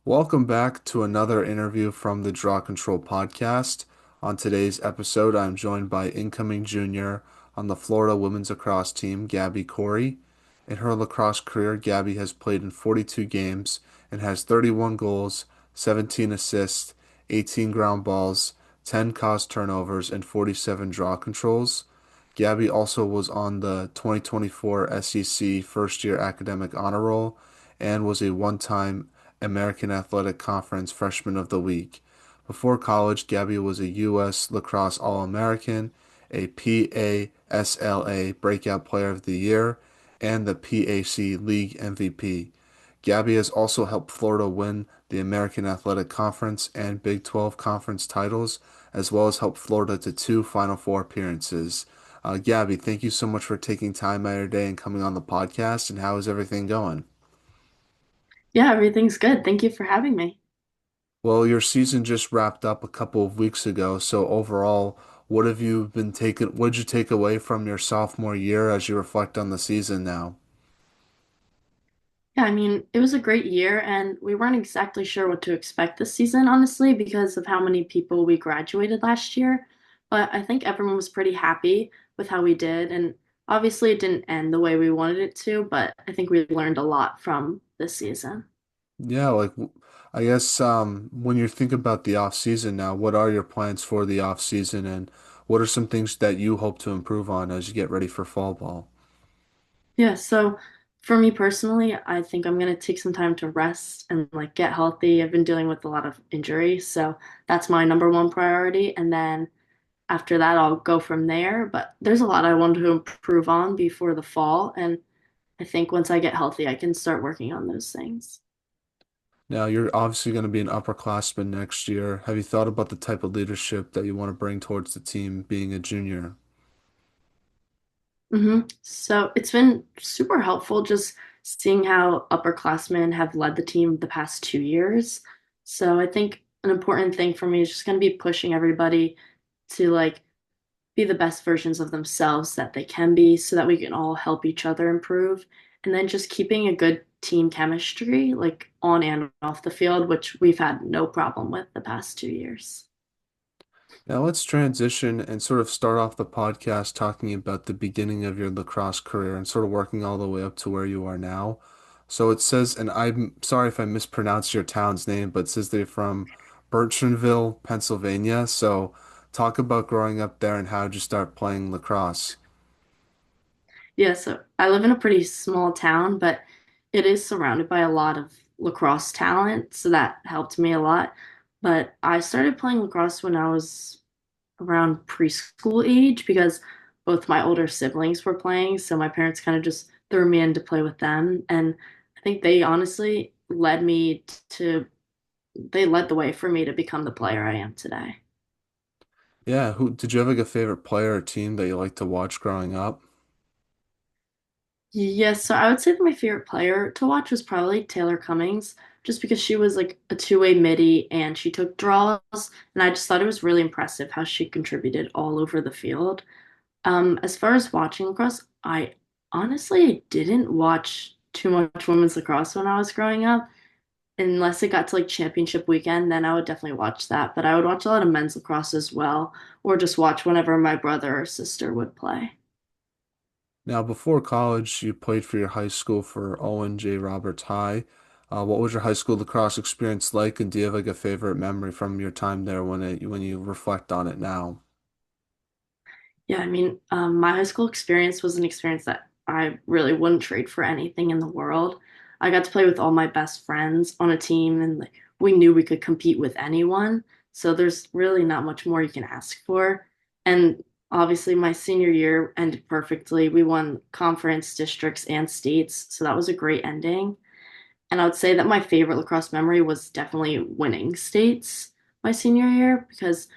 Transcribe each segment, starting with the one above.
Welcome back to another interview from the Draw Control podcast. On today's episode, I'm joined by incoming junior on the Florida women's lacrosse team, Gabbi Koury. In her lacrosse career, Gabby has played in 42 games and has 31 goals, 17 assists, 18 ground balls, 10 caused turnovers, and 47 draw controls. Gabby also was on the 2024 SEC First Year Academic Honor Roll and was a one-time American Athletic Conference Freshman of the Week. Before college, Gabby was a US Lacrosse All-American, a PASLA Breakout Player of the Year, and the PAC League MVP. Gabby has also helped Florida win the American Athletic Conference and Big 12 Conference titles, as well as helped Florida to two Final Four appearances. Gabby, thank you so much for taking time out of your day and coming on the podcast. And how is everything going? Yeah, everything's good. Thank you for having me. Well, your season just wrapped up a couple of weeks ago, so overall, what did you take away from your sophomore year as you reflect on the season now? Yeah, I mean, it was a great year, and we weren't exactly sure what to expect this season, honestly, because of how many people we graduated last year. But I think everyone was pretty happy with how we did, and obviously it didn't end the way we wanted it to, but I think we learned a lot from this season. Yeah, I guess when you think about the off season now, what are your plans for the off season and what are some things that you hope to improve on as you get ready for fall ball? Yeah, so for me personally, I think I'm gonna take some time to rest and like get healthy. I've been dealing with a lot of injury, so that's my number one priority. And then after that, I'll go from there. But there's a lot I want to improve on before the fall. And I think once I get healthy, I can start working on those things. Now, you're obviously going to be an upperclassman next year. Have you thought about the type of leadership that you want to bring towards the team being a junior? So it's been super helpful just seeing how upperclassmen have led the team the past 2 years. So I think an important thing for me is just going to be pushing everybody to like be the best versions of themselves that they can be so that we can all help each other improve. And then just keeping a good team chemistry, like on and off the field, which we've had no problem with the past 2 years. Now let's transition and sort of start off the podcast talking about the beginning of your lacrosse career and sort of working all the way up to where you are now. So it says, and I'm sorry if I mispronounced your town's name, but it says they're from Bertrandville, Pennsylvania. So talk about growing up there and how did you start playing lacrosse? Yeah, so I live in a pretty small town, but it is surrounded by a lot of lacrosse talent, so that helped me a lot. But I started playing lacrosse when I was around preschool age because both my older siblings were playing, so my parents kind of just threw me in to play with them. And I think they honestly they led the way for me to become the player I am today. Yeah, who did you have like a favorite player or team that you liked to watch growing up? Yes, so I would say that my favorite player to watch was probably Taylor Cummings, just because she was like a two-way midi and she took draws, and I just thought it was really impressive how she contributed all over the field. As far as watching lacrosse, I honestly didn't watch too much women's lacrosse when I was growing up, unless it got to like championship weekend, then I would definitely watch that. But I would watch a lot of men's lacrosse as well, or just watch whenever my brother or sister would play. Now, before college, you played for your high school for Owen J. Roberts High. What was your high school lacrosse experience like, and do you have like a favorite memory from your time there when you reflect on it now? Yeah, I mean, my high school experience was an experience that I really wouldn't trade for anything in the world. I got to play with all my best friends on a team, and like we knew we could compete with anyone. So there's really not much more you can ask for. And obviously, my senior year ended perfectly. We won conference, districts, and states, so that was a great ending. And I would say that my favorite lacrosse memory was definitely winning states my senior year because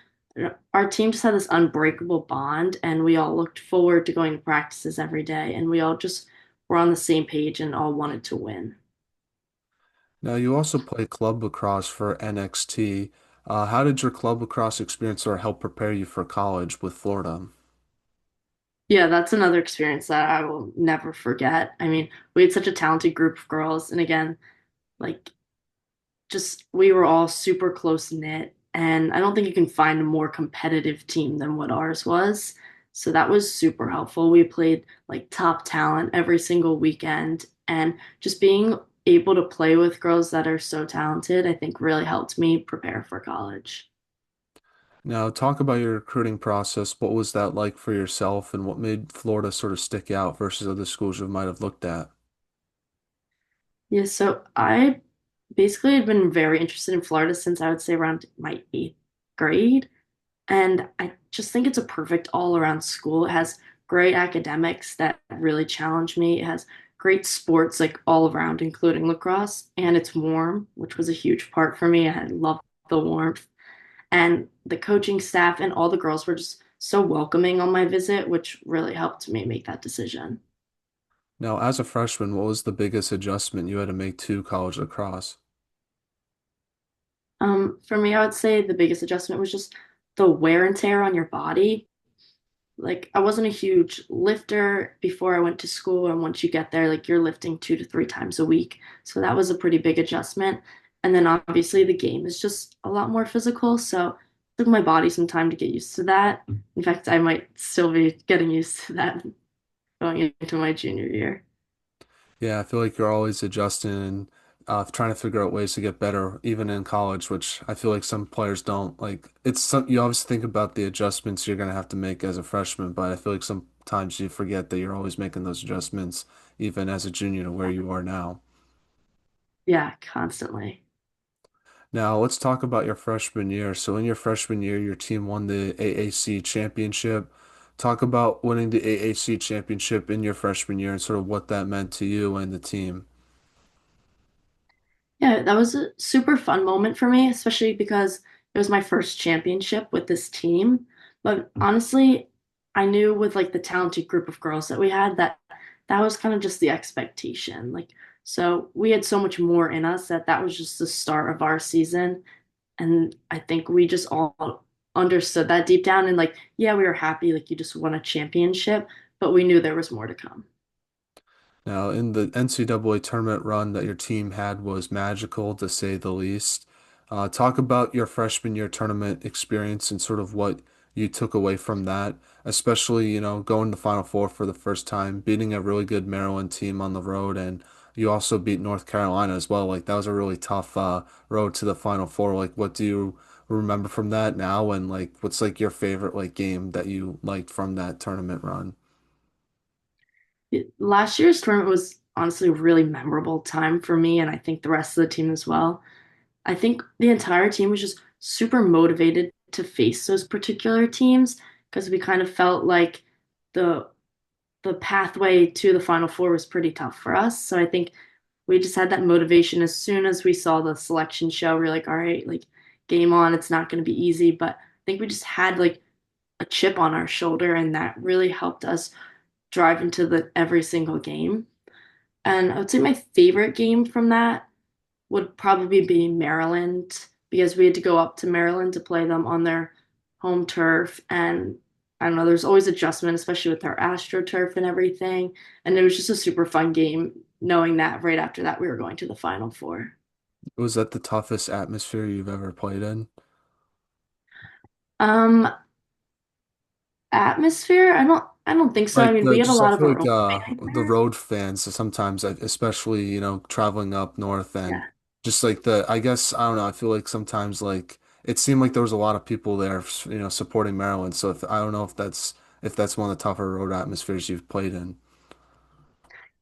our team just had this unbreakable bond and we all looked forward to going to practices every day and we all just were on the same page and all wanted to win. Now, you also play club lacrosse for NXT. How did your club lacrosse experience sort of help prepare you for college with Florida? Yeah, that's another experience that I will never forget. I mean, we had such a talented group of girls and again, like just we were all super close knit, and I don't think you can find a more competitive team than what ours was. So that was super helpful. We played like top talent every single weekend, and just being able to play with girls that are so talented, I think really helped me prepare for college. Now, talk about your recruiting process. What was that like for yourself, and what made Florida sort of stick out versus other schools you might have looked at? Yeah, so I basically had been very interested in Florida since I would say around my eighth grade. And I just think it's a perfect all-around school. It has great academics that really challenge me. It has great sports like all around, including lacrosse, and it's warm, which was a huge part for me. I love the warmth. And the coaching staff and all the girls were just so welcoming on my visit, which really helped me make that decision. Now, as a freshman, what was the biggest adjustment you had to make to college lacrosse? For me, I would say the biggest adjustment was just the wear and tear on your body. Like I wasn't a huge lifter before I went to school, and once you get there, like you're lifting 2 to 3 times a week. So that was a pretty big adjustment. And then obviously the game is just a lot more physical, so it took my body some time to get used to that. In fact, I might still be getting used to that going into my junior year. Yeah, I feel like you're always adjusting and trying to figure out ways to get better, even in college, which I feel like some players don't. Like, you always think about the adjustments you're going to have to make as a freshman, but I feel like sometimes you forget that you're always making those adjustments, even as a junior to where you are now. Yeah, constantly. Now, let's talk about your freshman year. So, in your freshman year, your team won the AAC championship. Talk about winning the AAC championship in your freshman year and sort of what that meant to you and the team. Yeah, that was a super fun moment for me, especially because it was my first championship with this team. But honestly, I knew with like the talented group of girls that we had that that was kind of just the expectation. Like, so we had so much more in us that that was just the start of our season. And I think we just all understood that deep down. And like, yeah, we were happy, like you just won a championship, but we knew there was more to come. Now, in the NCAA tournament run that your team had was magical to say the least. Talk about your freshman year tournament experience and sort of what you took away from that, especially, going to Final Four for the first time, beating a really good Maryland team on the road, and you also beat North Carolina as well. Like that was a really tough road to the Final Four. Like, what do you remember from that now, and like what's like your favorite like game that you liked from that tournament run? Last year's tournament was honestly a really memorable time for me, and I think the rest of the team as well. I think the entire team was just super motivated to face those particular teams because we kind of felt like the the pathway to the Final Four was pretty tough for us. So I think we just had that motivation as soon as we saw the selection show. We are like, all right, like game on. It's not going to be easy, but I think we just had like a chip on our shoulder, and that really helped us drive into the every single game. And I would say my favorite game from that would probably be Maryland because we had to go up to Maryland to play them on their home turf. And I don't know, there's always adjustment, especially with our AstroTurf and everything. And it was just a super fun game, knowing that right after that we were going to the Final Four. Was that the toughest atmosphere you've ever played in? Um, Atmosphere, I don't think so. I Like mean, the we had a just I lot of feel our like own fans the there. road fans sometimes especially traveling up north and Yeah. just like the I guess I don't know I feel like sometimes like it seemed like there was a lot of people there supporting Maryland, so if I don't know if that's one of the tougher road atmospheres you've played in.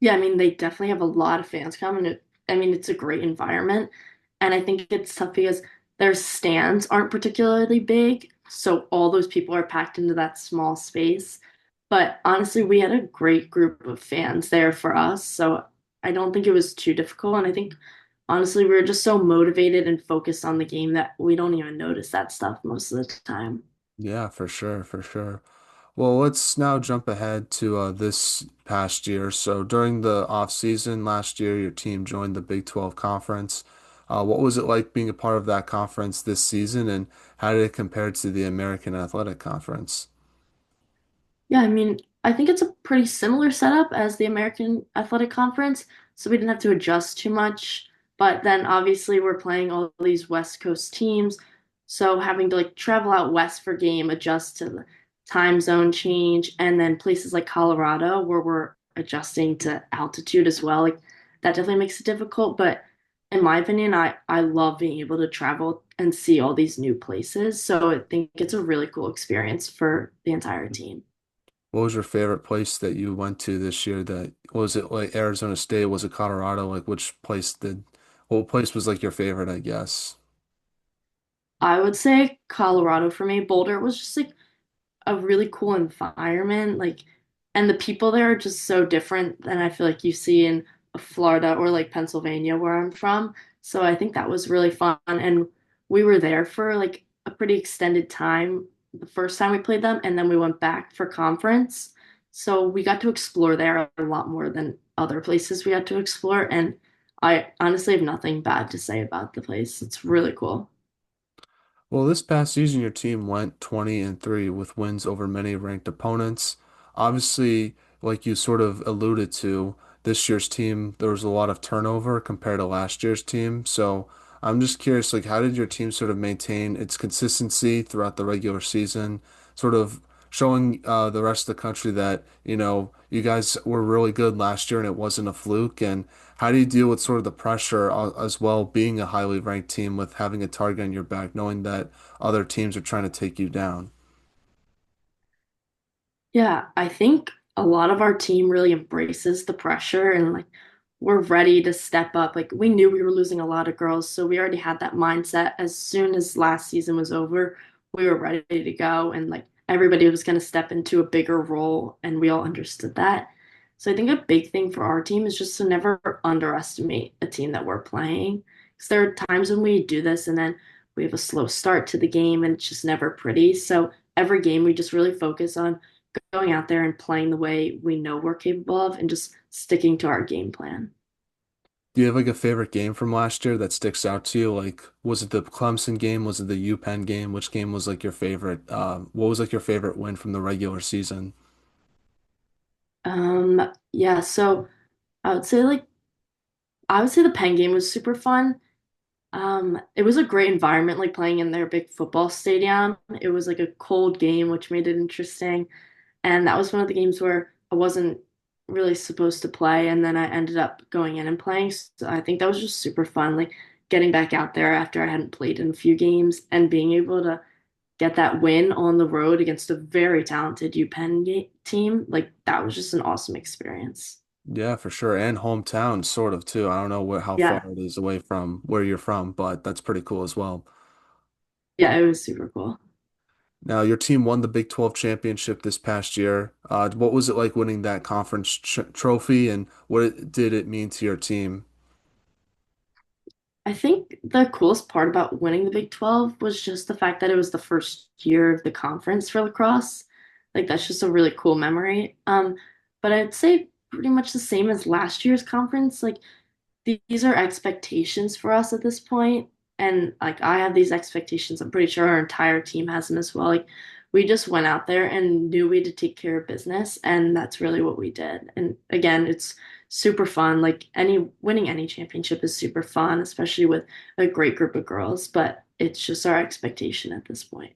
Yeah, I mean, they definitely have a lot of fans come, and I mean, it's a great environment. And I think it's tough because their stands aren't particularly big, so all those people are packed into that small space. But honestly, we had a great group of fans there for us, so I don't think it was too difficult. And I think honestly, we were just so motivated and focused on the game that we don't even notice that stuff most of the time. Yeah, for sure, for sure. Well, let's now jump ahead to this past year. So during the off season last year, your team joined the Big 12 conference. What was it like being a part of that conference this season, and how did it compare to the American Athletic Conference? Yeah, I mean, I think it's a pretty similar setup as the American Athletic Conference, so we didn't have to adjust too much. But then obviously we're playing all these West Coast teams, so having to like travel out west for game, adjust to the time zone change, and then places like Colorado where we're adjusting to altitude as well. Like that definitely makes it difficult, but in my opinion, I love being able to travel and see all these new places. So I think it's a really cool experience for the entire team. What was your favorite place that you went to this year? That was it like Arizona State? Was it Colorado? Like what place was like your favorite, I guess? I would say Colorado for me. Boulder was just like a really cool environment. Like, and the people there are just so different than I feel like you see in Florida or like Pennsylvania, where I'm from. So I think that was really fun. And we were there for like a pretty extended time the first time we played them, and then we went back for conference. So we got to explore there a lot more than other places we got to explore. And I honestly have nothing bad to say about the place. It's really cool. Well, this past season, your team went 20-3 with wins over many ranked opponents. Obviously, like you sort of alluded to, this year's team, there was a lot of turnover compared to last year's team. So I'm just curious, like, how did your team sort of maintain its consistency throughout the regular season, sort of showing the rest of the country that, you guys were really good last year and it wasn't a fluke? And how do you deal with sort of the pressure as well, being a highly ranked team with having a target on your back, knowing that other teams are trying to take you down? Yeah, I think a lot of our team really embraces the pressure and like we're ready to step up. Like we knew we were losing a lot of girls, so we already had that mindset. As soon as last season was over, we were ready to go and like everybody was going to step into a bigger role and we all understood that. So I think a big thing for our team is just to never underestimate a team that we're playing. Because there are times when we do this and then we have a slow start to the game and it's just never pretty. So every game we just really focus on going out there and playing the way we know we're capable of and just sticking to our game plan. Do you have like a favorite game from last year that sticks out to you? Like, was it the Clemson game? Was it the UPenn game? Which game was like your favorite? What was like your favorite win from the regular season? Yeah, so I would say like I would say the Penn game was super fun. It was a great environment, like playing in their big football stadium. It was like a cold game, which made it interesting. And that was one of the games where I wasn't really supposed to play, and then I ended up going in and playing. So I think that was just super fun, like getting back out there after I hadn't played in a few games and being able to get that win on the road against a very talented UPenn team. Like that was just an awesome experience. Yeah, for sure. And hometown, sort of too. I don't know how far Yeah. it is away from where you're from, but that's pretty cool as well. Yeah, it was super cool. Now, your team won the Big 12 championship this past year. What was it like winning that conference trophy, and did it mean to your team? I think the coolest part about winning the Big 12 was just the fact that it was the first year of the conference for lacrosse. Like that's just a really cool memory. But I'd say pretty much the same as last year's conference. Like these are expectations for us at this point, and like I have these expectations. I'm pretty sure our entire team has them as well. Like we just went out there and knew we had to take care of business, and that's really what we did. And again, it's super fun. Like any winning any championship is super fun, especially with a great group of girls, but it's just our expectation at this point.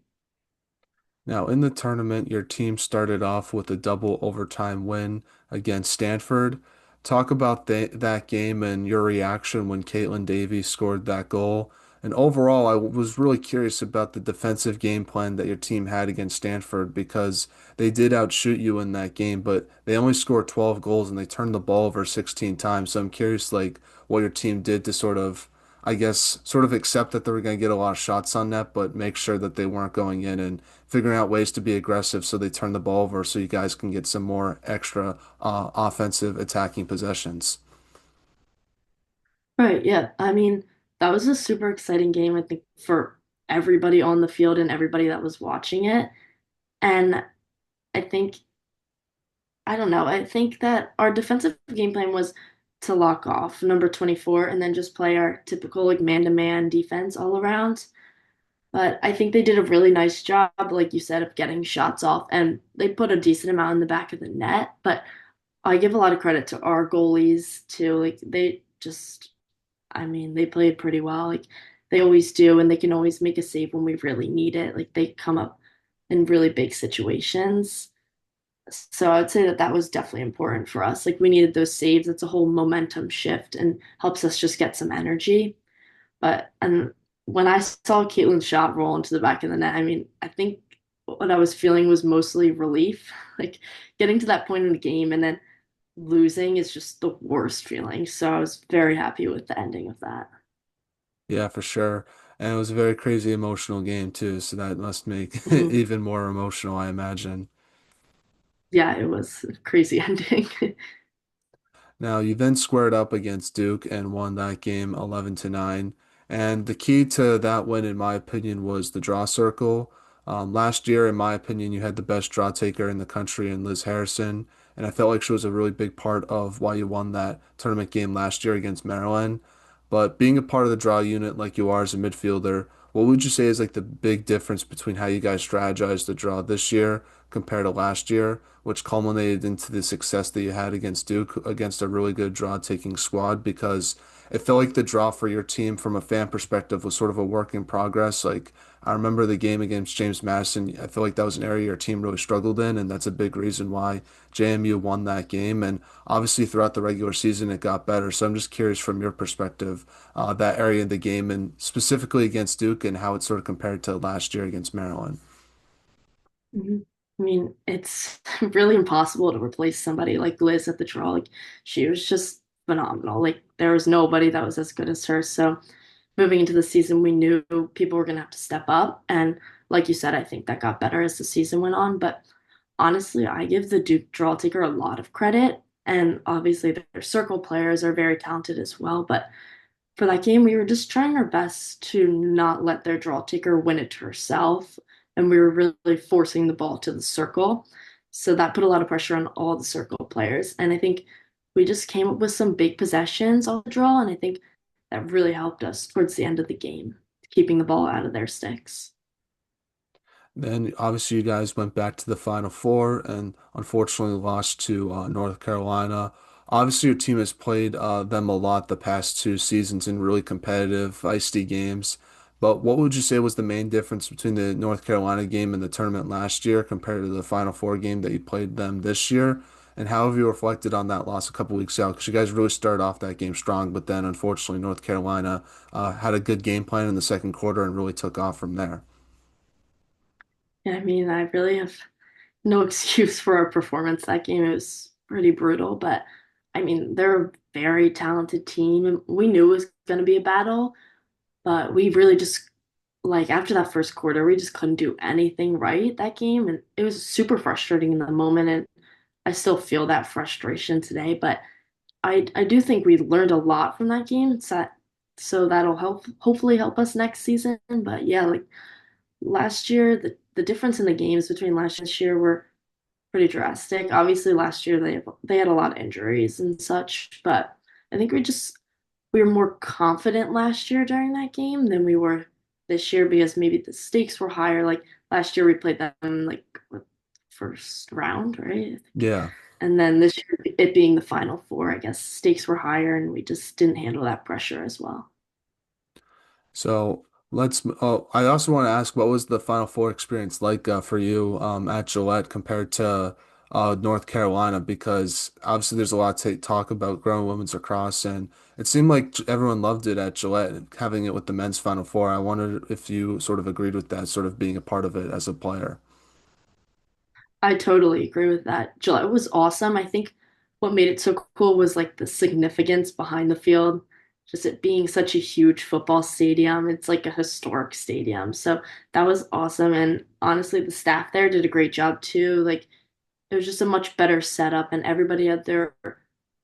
Now, in the tournament, your team started off with a double overtime win against Stanford. Talk about that game and your reaction when Caitlin Davies scored that goal. And overall, I was really curious about the defensive game plan that your team had against Stanford because they did outshoot you in that game, but they only scored 12 goals and they turned the ball over 16 times. So I'm curious, like, what your team did to sort of, I guess, sort of accept that they were going to get a lot of shots on net, but make sure that they weren't going in and figuring out ways to be aggressive so they turn the ball over so you guys can get some more extra offensive attacking possessions. Right, yeah. I mean, that was a super exciting game, I think, for everybody on the field and everybody that was watching it. And I think I don't know. I think that our defensive game plan was to lock off number 24 and then just play our typical like man-to-man defense all around. But I think they did a really nice job, like you said, of getting shots off and they put a decent amount in the back of the net. But I give a lot of credit to our goalies too. Like they just I mean, they played pretty well. Like they always do, and they can always make a save when we really need it. Like they come up in really big situations. So I would say that that was definitely important for us. Like we needed those saves. It's a whole momentum shift and helps us just get some energy. But and when I saw Caitlin's shot roll into the back of the net, I mean, I think what I was feeling was mostly relief. Like getting to that point in the game and then losing is just the worst feeling. So I was very happy with the ending of that. Yeah, for sure. And it was a very crazy emotional game too, so that must make it Mhm. even more emotional, I imagine. Yeah, it was a crazy ending. Now, you then squared up against Duke and won that game 11 to 9. And the key to that win, in my opinion, was the draw circle. Last year, in my opinion, you had the best draw taker in the country in Liz Harrison. And I felt like she was a really big part of why you won that tournament game last year against Maryland. But being a part of the draw unit like you are as a midfielder, what would you say is like the big difference between how you guys strategized the draw this year compared to last year, which culminated into the success that you had against Duke against a really good draw taking squad? Because it felt like the draw for your team from a fan perspective was sort of a work in progress. Like I remember the game against James Madison. I feel like that was an area your team really struggled in, and that's a big reason why JMU won that game. And obviously throughout the regular season it got better. So I'm just curious from your perspective, that area of the game and specifically against Duke and how it sort of compared to last year against Maryland. Mhm. I mean, it's really impossible to replace somebody like Liz at the draw. Like she was just phenomenal. Like there was nobody that was as good as her. So moving into the season, we knew people were gonna have to step up. And like you said, I think that got better as the season went on. But honestly, I give the Duke draw taker a lot of credit. And obviously their circle players are very talented as well. But for that game, we were just trying our best to not let their draw taker win it to herself. And we were really forcing the ball to the circle. So that put a lot of pressure on all the circle players. And I think we just came up with some big possessions on the draw. And I think that really helped us towards the end of the game, keeping the ball out of their sticks. Then obviously you guys went back to the Final Four and unfortunately lost to North Carolina. Obviously your team has played them a lot the past 2 seasons in really competitive, feisty games. But what would you say was the main difference between the North Carolina game and the tournament last year compared to the Final Four game that you played them this year? And how have you reflected on that loss a couple weeks out? Because you guys really started off that game strong, but then unfortunately North Carolina had a good game plan in the second quarter and really took off from there. Yeah, I mean, I really have no excuse for our performance that game. It was pretty brutal, but I mean, they're a very talented team, and we knew it was going to be a battle. But we really just like after that first quarter, we just couldn't do anything right that game, and it was super frustrating in the moment. And I still feel that frustration today. But I do think we learned a lot from that game. So that'll hopefully help us next season. But yeah, like last year, the difference in the games between last year and this year were pretty drastic. Obviously, last year they had a lot of injuries and such, but I think we were more confident last year during that game than we were this year because maybe the stakes were higher. Like last year, we played them like first round, right? I think. Yeah. And then this year, it being the final four, I guess stakes were higher, and we just didn't handle that pressure as well. So let's. Oh, I also want to ask, what was the Final Four experience like for you at Gillette compared to North Carolina? Because obviously there's a lot to talk about growing women's lacrosse, and it seemed like everyone loved it at Gillette, having it with the men's Final Four. I wondered if you sort of agreed with that, sort of being a part of it as a player. I totally agree with that. July was awesome. I think what made it so cool was like the significance behind the field, just it being such a huge football stadium. It's like a historic stadium. So that was awesome. And honestly, the staff there did a great job too. Like it was just a much better setup and everybody had their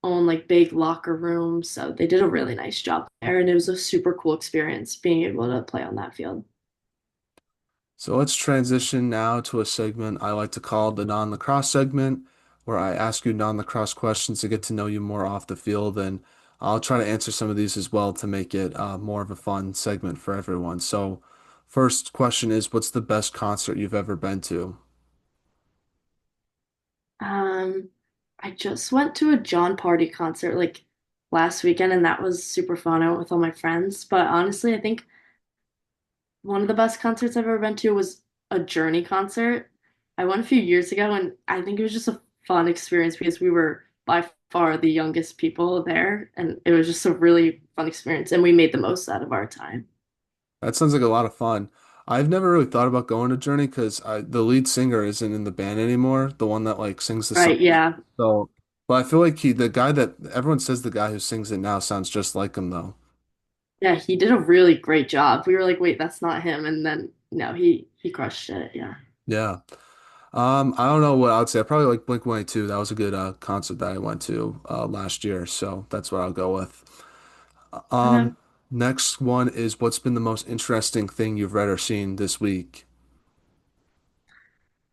own like big locker room. So they did a really nice job there. And it was a super cool experience being able to play on that field. So let's transition now to a segment I like to call the non-lacrosse segment, where I ask you non-lacrosse questions to get to know you more off the field, and I'll try to answer some of these as well to make it more of a fun segment for everyone. So, first question is, what's the best concert you've ever been to? Um, I just went to a John Party concert like last weekend, and that was super fun. I went with all my friends. But honestly, I think one of the best concerts I've ever been to was a Journey concert. I went a few years ago, and I think it was just a fun experience because we were by far the youngest people there, and it was just a really fun experience, and we made the most out of our time. That sounds like a lot of fun. I've never really thought about going to Journey because the lead singer isn't in the band anymore, the one that like sings the song. Right, yeah. So, but I feel like the guy that everyone says the guy who sings it now sounds just like him though. Yeah, he did a really great job. We were like, wait, that's not him. And then no, he crushed it. Yeah. Yeah. I don't know what I would say. I probably like Blink-182. That was a good concert that I went to last year, so that's what I'll go with. Um, Okay. next one is what's been the most interesting thing you've read or seen this week?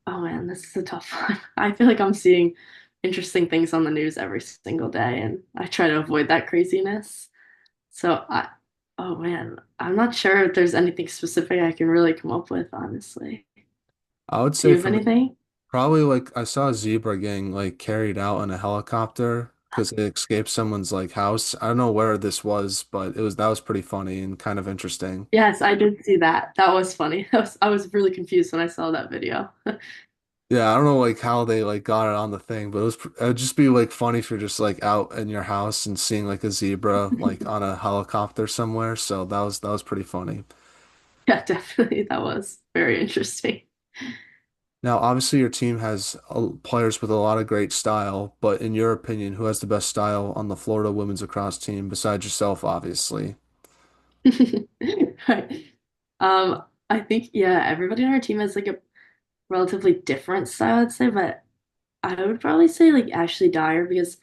Oh man, this is a tough one. I feel like I'm seeing interesting things on the news every single day, and I try to avoid that craziness. So oh man, I'm not sure if there's anything specific I can really come up with, honestly. I would Do say you have for me, anything? probably like I saw a zebra getting like carried out in a helicopter because it escaped someone's like house. I don't know where this was, but that was pretty funny and kind of interesting. Yes, I did see that. That was funny. I was really confused when I saw that video. Yeah, I don't know like how they like got it on the thing, but it would just be like funny if you're just like out in your house and seeing like a zebra like on a helicopter somewhere. So that was pretty funny. Yeah, definitely. That was very interesting. Now, obviously your team has players with a lot of great style, but in your opinion, who has the best style on the Florida women's lacrosse team besides yourself, obviously? Right. I think yeah, everybody on our team has like a relatively different style, I'd say, but I would probably say like Ashley Dyer because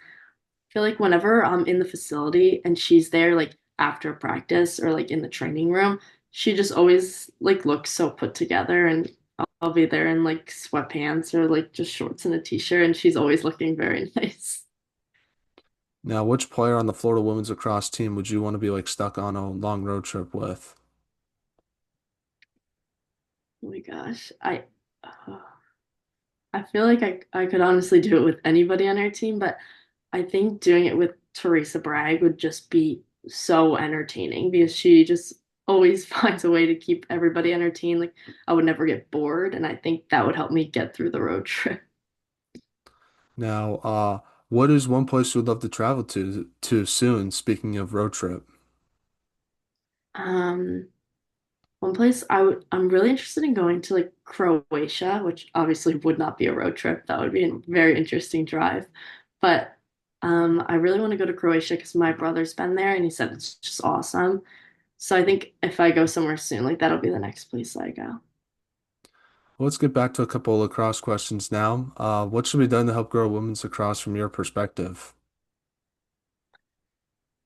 I feel like whenever I'm in the facility and she's there like after practice or like in the training room, she just always like looks so put together and I'll be there in like sweatpants or like just shorts and a t-shirt and she's always looking very nice. Now, which player on the Florida women's lacrosse team would you want to be like stuck on a long road trip with? Oh my gosh. I feel like I could honestly do it with anybody on our team, but I think doing it with Teresa Bragg would just be so entertaining because she just always finds a way to keep everybody entertained. Like I would never get bored, and I think that would help me get through the road trip. Now, what is one place you would love to travel to soon, speaking of road trip? Um, One place I'm really interested in going to like Croatia, which obviously would not be a road trip. That would be a very interesting drive. But I really want to go to Croatia because my brother's been there and he said it's just awesome. So I think if I go somewhere soon, like that'll be the next place I go. Well, let's get back to a couple of lacrosse questions now. What should be done to help grow women's lacrosse from your perspective?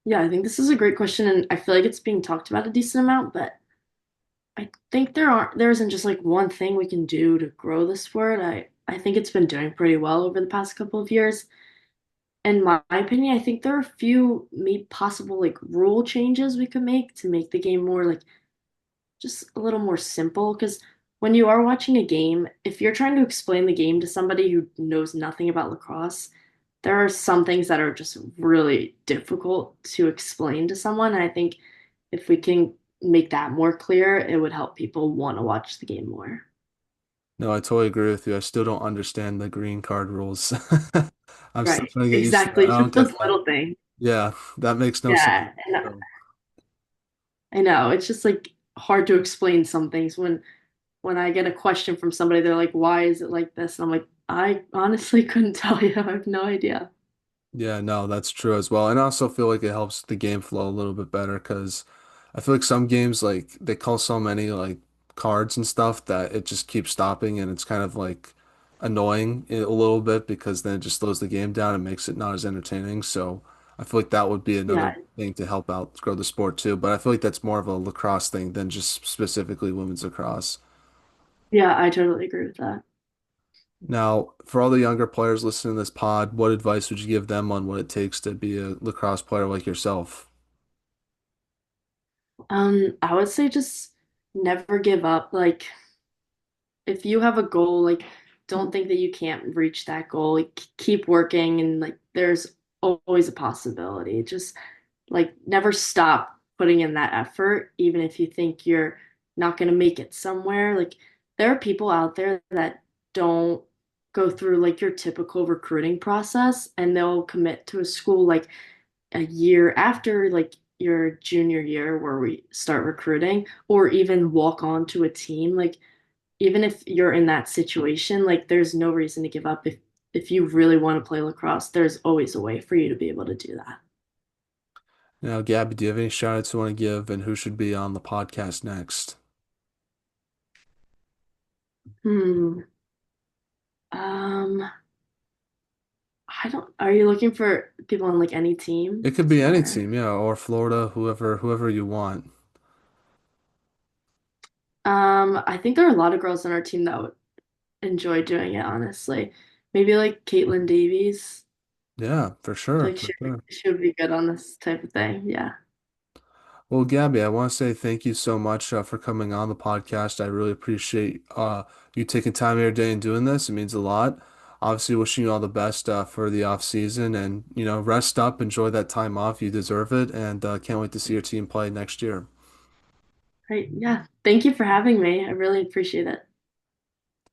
Yeah, I think this is a great question, and I feel like it's being talked about a decent amount, but I think there isn't just like one thing we can do to grow the sport. I think it's been doing pretty well over the past couple of years. In my opinion, I think there are a few maybe possible like rule changes we could make to make the game more like just a little more simple. Because when you are watching a game, if you're trying to explain the game to somebody who knows nothing about lacrosse, there are some things that are just really difficult to explain to someone. And I think if we can make that more clear, it would help people want to watch the game more. No, I totally agree with you. I still don't understand the green card rules. I'm still Right. trying to get used to that. Exactly. I don't Just those get that. little things. Yeah, that makes no sense. Yeah. And I know it's just like hard to explain some things when I get a question from somebody, they're like, "Why is it like this?" And I'm like, "I honestly couldn't tell you. I have no idea." Yeah, no, that's true as well. And I also feel like it helps the game flow a little bit better because I feel like some games like they call so many like cards and stuff that it just keeps stopping and it's kind of like annoying a little bit because then it just slows the game down and makes it not as entertaining. So I feel like that would be another Yeah. thing to help out grow the sport too. But I feel like that's more of a lacrosse thing than just specifically women's lacrosse. Yeah, I totally agree with that. Now, for all the younger players listening to this pod, what advice would you give them on what it takes to be a lacrosse player like yourself? I would say just never give up. Like if you have a goal, like don't think that you can't reach that goal. Like keep working and like there's always a possibility. Just like never stop putting in that effort, even if you think you're not going to make it somewhere. Like there are people out there that don't go through like your typical recruiting process and they'll commit to a school like a year after like your junior year where we start recruiting or even walk on to a team. Like even if you're in that situation, like there's no reason to give up. If you really want to play lacrosse, there's always a way for you to be able to do that. Now, Gabby, do you have any shout outs you want to give and who should be on the podcast next? Hmm. Um, I don't, are you looking for people on like any team It could be any or team, yeah, or Florida, whoever you want. I think there are a lot of girls on our team that would enjoy doing it, honestly. Maybe like Caitlin Davies. Yeah, for I feel sure, like for sure. she would be good on this type of thing. Yeah. Well, Gabby, I want to say thank you so much for coming on the podcast. I really appreciate you taking time out of your day and doing this. It means a lot. Obviously, wishing you all the best for the off season, and rest up, enjoy that time off. You deserve it, and can't wait to see your team play next year. Right. Yeah. Thank you for having me. I really appreciate it.